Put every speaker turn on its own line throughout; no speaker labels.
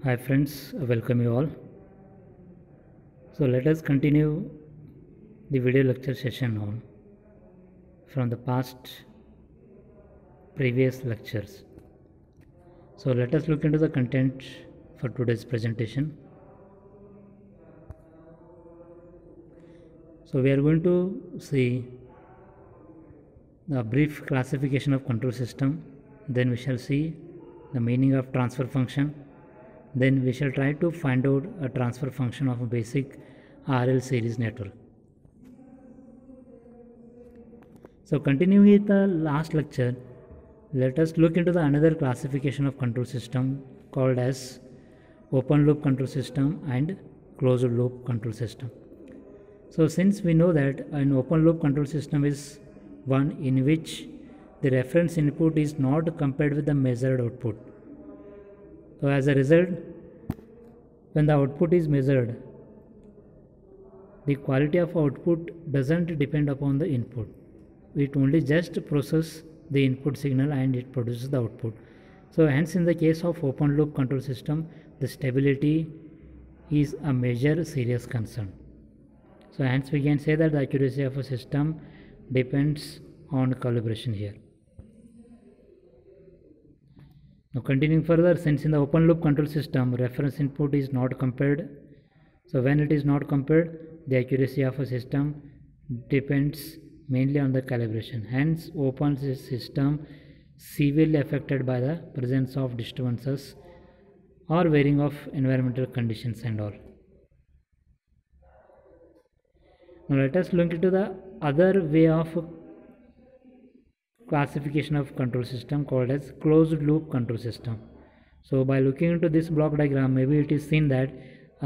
Hi friends, welcome you all. So let us continue the video lecture session on from the past previous lectures. So let us look into the content for today's presentation. So we are going to see the brief classification of control system, then we shall see the meaning of transfer function, then we shall try to find out a transfer function of a basic RL series network. So continuing with the last lecture, let us look into the another classification of control system called as open loop control system and closed loop control system. So since we know that an open loop control system is one in which the reference input is not compared with the measured output. So as a result, when the output is measured, the quality of output doesn't depend upon the input. It only just processes the input signal and it produces the output. So hence in the case of open loop control system, the stability is a major serious concern. So hence we can say that the accuracy of a system depends on calibration here. Now continuing further, since in the open loop control system reference input is not compared, so when it is not compared, the accuracy of a system depends mainly on the calibration. Hence open system severely affected by the presence of disturbances or varying of environmental conditions and all. Now let us look into the other way of classification of control system called as closed loop control system. So by looking into this block diagram, maybe it is seen that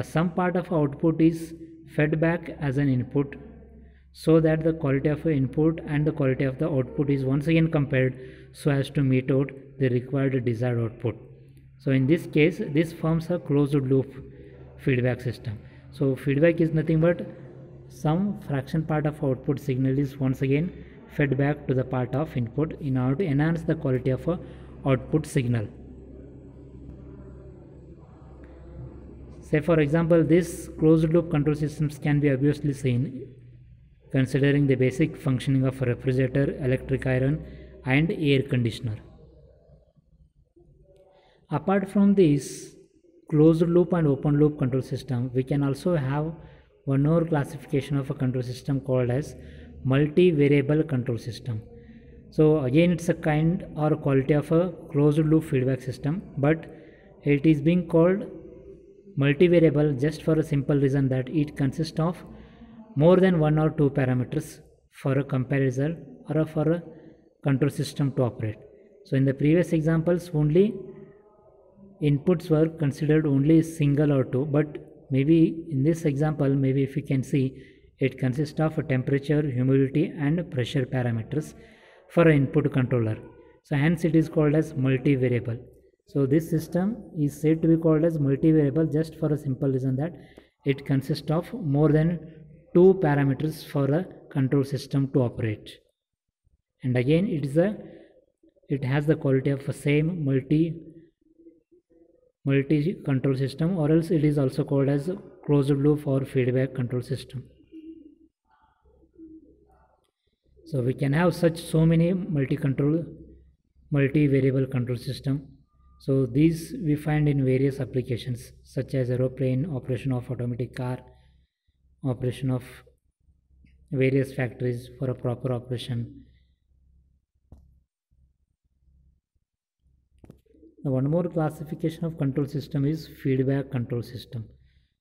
some part of output is fed back as an input, so that the quality of the input and the quality of the output is once again compared so as to meet out the required desired output. So in this case, this forms a closed loop feedback system. So feedback is nothing but some fraction part of output signal is once again fed back to the part of input in order to enhance the quality of a output signal. Say for example, this closed loop control systems can be obviously seen considering the basic functioning of a refrigerator, electric iron and air conditioner. Apart from this closed loop and open loop control system, we can also have one more classification of a control system called as multi-variable control system. So again it's a kind or quality of a closed loop feedback system, but it is being called multivariable just for a simple reason that it consists of more than one or two parameters for a comparison or for a control system to operate. So in the previous examples only inputs were considered only single or two, but maybe in this example, maybe if you can see, it consists of temperature, humidity and pressure parameters for an input controller. So hence it is called as multivariable. So this system is said to be called as multivariable just for a simple reason that it consists of more than two parameters for a control system to operate. And again it has the quality of a same multi control system, or else it is also called as closed loop or feedback control system. So we can have so many multi-variable control system. So these we find in various applications such as aeroplane, operation of automatic car, operation of various factories for a proper operation. Now one more classification of control system is feedback control system.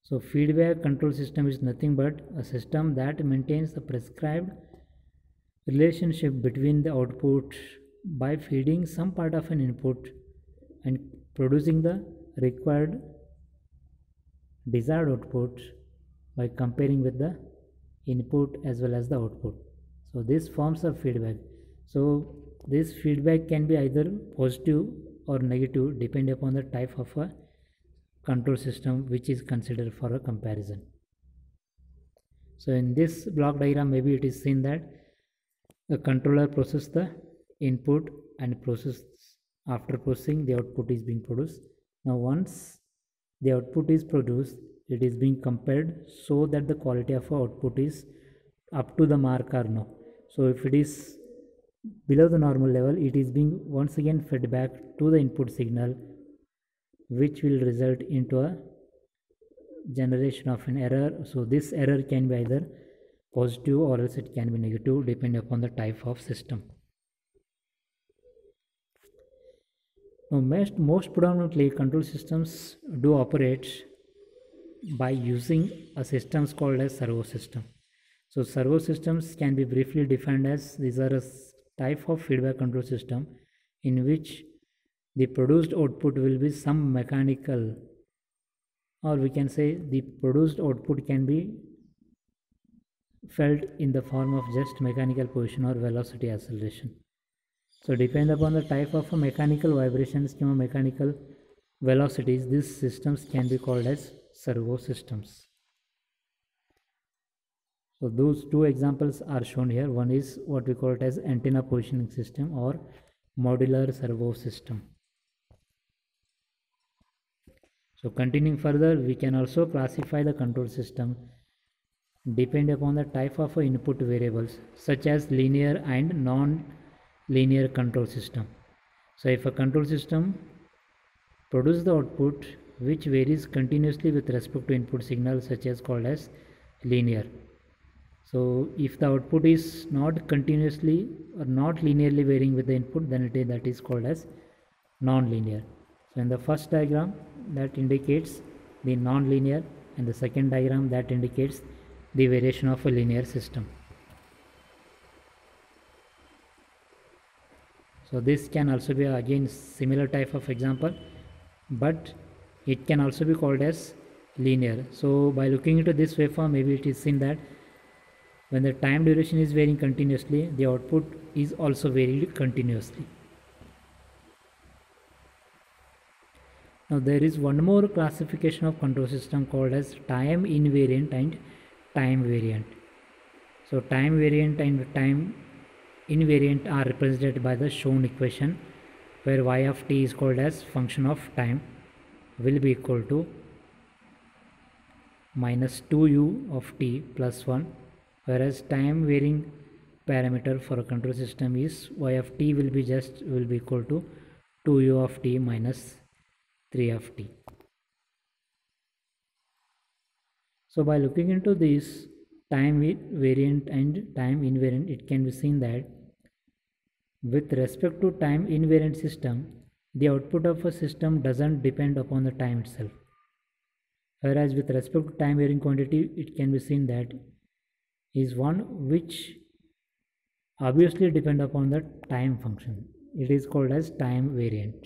So feedback control system is nothing but a system that maintains the prescribed relationship between the output by feeding some part of an input and producing the required desired output by comparing with the input as well as the output. So this forms of feedback. So this feedback can be either positive or negative depending upon the type of a control system which is considered for a comparison. So in this block diagram, maybe it is seen that the controller processes the input and after processing the output is being produced. Now once the output is produced, it is being compared so that the quality of output is up to the mark or no. So if it is below the normal level, it is being once again fed back to the input signal, which will result into a generation of an error. So this error can be either positive or else it can be negative depending upon the type of system. Now most predominantly control systems do operate by using a systems called as servo system. So servo systems can be briefly defined as these are a type of feedback control system in which the produced output will be some mechanical, or we can say the produced output can be felt in the form of just mechanical position or velocity acceleration. So depending upon the type of mechanical vibrations or mechanical velocities, these systems can be called as servo systems. So those two examples are shown here. One is what we call it as antenna positioning system or modular servo system. So continuing further, we can also classify the control system depending upon the type of input variables such as linear and non-linear control system. So if a control system produces the output which varies continuously with respect to input signal such as called as linear. So if the output is not continuously or not linearly varying with the input, then that is called as non-linear. So in the first diagram that indicates the non-linear, and the second diagram that indicates the variation of a linear system. So this can also be again similar type of example, but it can also be called as linear. So by looking into this waveform, maybe it is seen that when the time duration is varying continuously, the output is also varied continuously. Now there is one more classification of control system called as time invariant and time variant. So time variant and time invariant are represented by the shown equation, where y of t is called as function of time will be equal to minus 2u of t plus 1, whereas time varying parameter for a control system is y of t will be equal to 2u of t minus 3 of t. So by looking into this time variant and time invariant, it can be seen that with respect to time invariant system, the output of a system doesn't depend upon the time itself, whereas with respect to time varying quantity, it can be seen that is one which obviously depend upon the time function. It is called as time variant.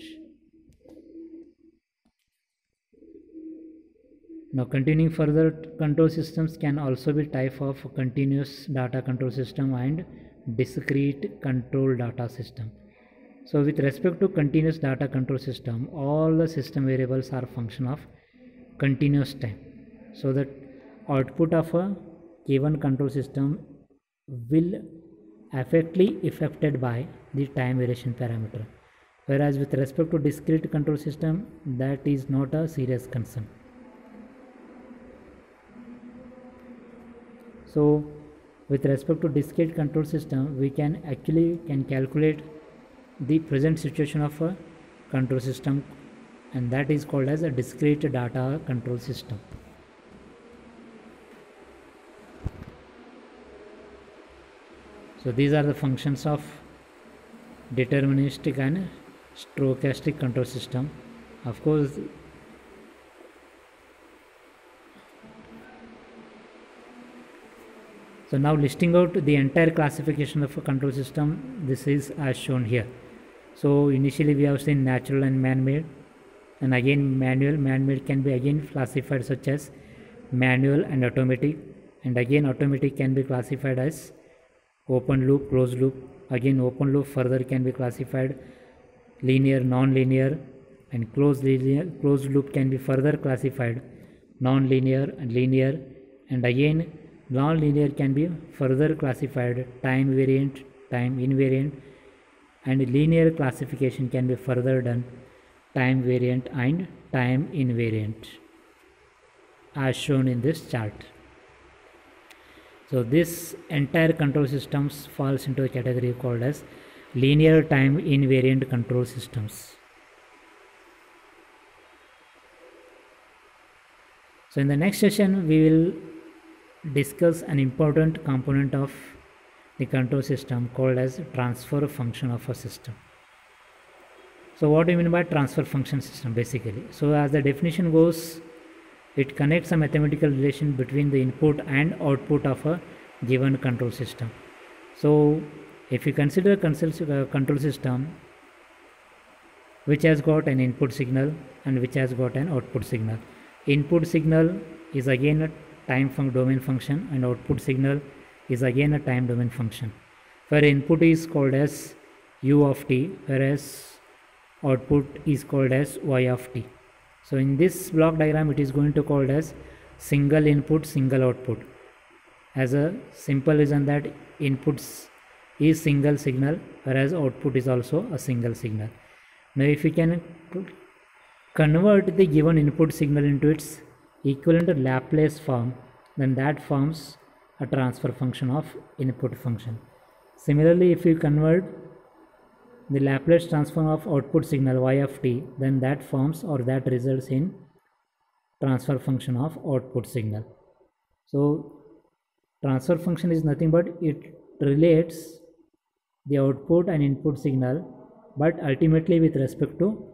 Now continuing further, control systems can also be type of continuous data control system and discrete control data system. So with respect to continuous data control system, all the system variables are function of continuous time. So that output of a given control system will affected by the time variation parameter. Whereas with respect to discrete control system, that is not a serious concern. So with respect to discrete control system, we can calculate the present situation of a control system, and that is called as a discrete data control system. So these are the functions of deterministic and stochastic control system. Of course, so now listing out the entire classification of a control system, this is as shown here. So initially we have seen natural and man-made, and again manual. Man-made can be again classified such as manual and automatic, and again automatic can be classified as open loop, closed loop. Again open loop further can be classified linear, non-linear, and closed loop can be further classified non-linear and linear, and again non-linear can be further classified time variant, time invariant, and linear classification can be further done time variant and time invariant. as shown in this chart. So this entire control systems falls into a category called as linear time invariant control systems. So in the next session we will discuss an important component of the control system called as transfer function of a system. So what do you mean by transfer function system basically? So as the definition goes, it connects a mathematical relation between the input and output of a given control system. So if you consider a control system which has got an input signal and which has got an output signal. Input signal is again a time domain function and output signal is again a time domain function, where input is called as u of t whereas output is called as y of t. So in this block diagram it is going to called as single input single output, as a simple reason that inputs is single signal whereas output is also a single signal. Now if we can convert the given input signal into its equivalent Laplace form, then that forms a transfer function of input function. Similarly, if you convert the Laplace transform of output signal y of t, then that forms or that results in transfer function of output signal. So transfer function is nothing but it relates the output and input signal, but ultimately with respect to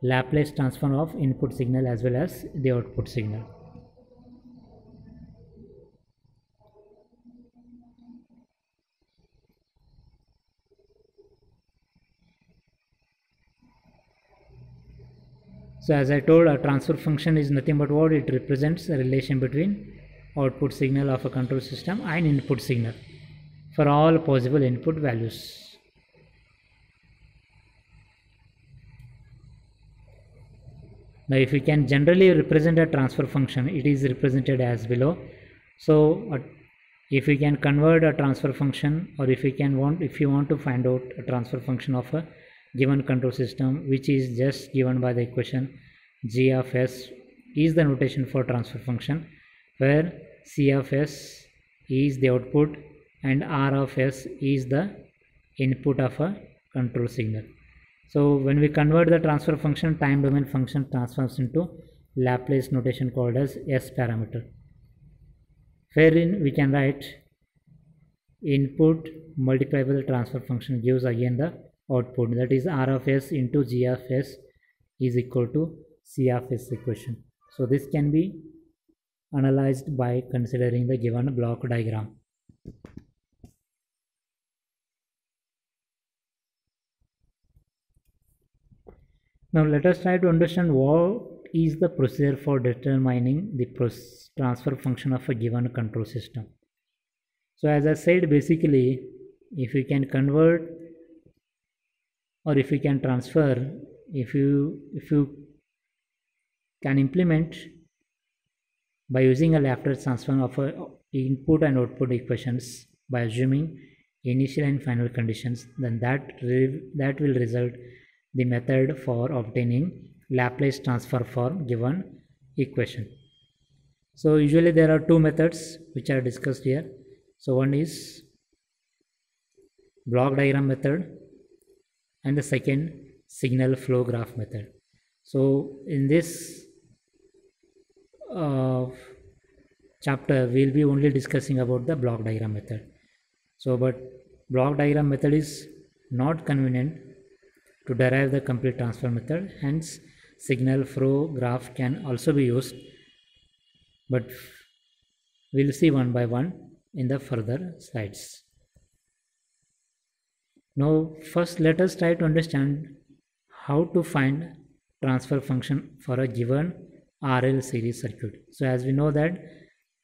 Laplace transform of input signal as well as the output signal. So as I told, a transfer function is nothing but what it represents a relation between output signal of a control system and input signal for all possible input values. Now if we can generally represent a transfer function, it is represented as below. So if we can convert a transfer function, or if you want to find out a transfer function of a given control system, which is just given by the equation g of s is the notation for transfer function, where c of s is the output and r of s is the input of a control signal. So when we convert the transfer function, time domain function transforms into Laplace notation called as S parameter, wherein we can write input multiplied by the transfer function gives again the output, that is R of s into G of s is equal to C of s equation. So this can be analyzed by considering the given block diagram. Now let us try to understand what is the procedure for determining the transfer function of a given control system. So as I said, basically if we can convert or if we can transfer, if you can implement by using a Laplace transform of a input and output equations by assuming initial and final conditions, then that will result the method for obtaining Laplace transfer for given equation. So usually there are two methods which are discussed here. So one is block diagram method and the second signal flow graph method. So in this chapter we will be only discussing about the block diagram method. So but block diagram method is not convenient to derive the complete transfer method, hence signal flow graph can also be used, but we'll see one by one in the further slides. Now first let us try to understand how to find transfer function for a given RL series circuit. So as we know that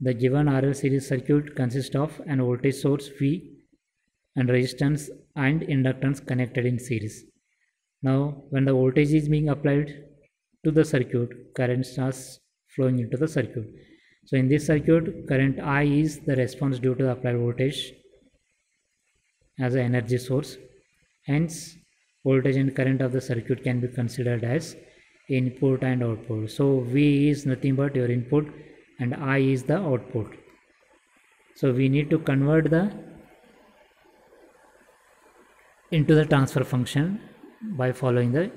the given RL series circuit consists of an voltage source V and resistance and inductance connected in series. Now when the voltage is being applied to the circuit, current starts flowing into the circuit. So in this circuit, current I is the response due to the applied voltage as an energy source. Hence voltage and current of the circuit can be considered as input and output. So V is nothing but your input and I is the output. So we need to convert the into the transfer function by following the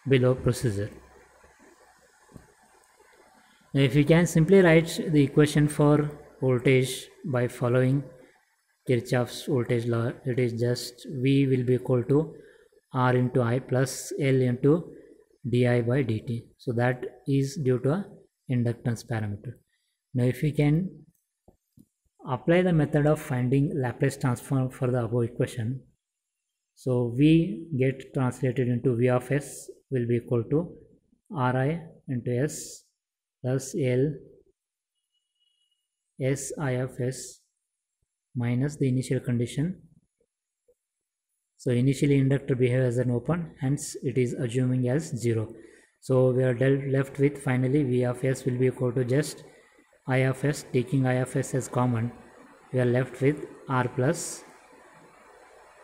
below procedure. Now if we can simply write the equation for voltage by following Kirchhoff's voltage law, it is just V will be equal to R into I plus L into di by dt. So that is due to a inductance parameter. Now if we can apply the method of finding Laplace transform for the above equation, so V get translated into V of S will be equal to Ri into S plus L S I of S minus the initial condition. So initially inductor behaves as an open, hence it is assuming as 0. So we are left with finally V of S will be equal to just I of S. Taking I of S as common, we are left with R plus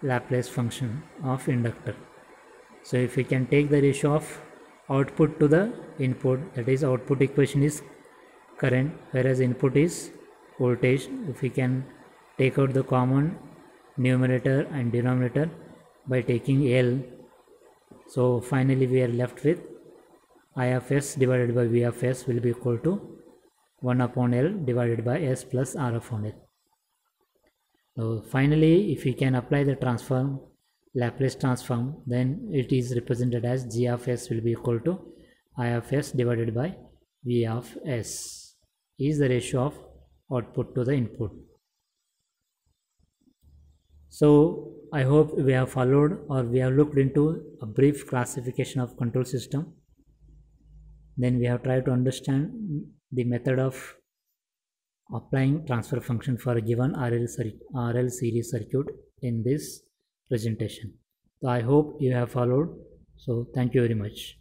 Laplace function of inductor. So if we can take the ratio of output to the input, that is output equation is current whereas input is voltage. If we can take out the common numerator and denominator by taking L, so finally we are left with I of S divided by V of S will be equal to 1 upon L divided by S plus R upon L. So finally if we can apply the transform, Laplace transform, then it is represented as G of S will be equal to I of S divided by V of S is the ratio of output to the input. So I hope we have followed or we have looked into a brief classification of control system. Then we have tried to understand the method of applying transfer function for a given RL series circuit in this presentation. So I hope you have followed. So thank you very much.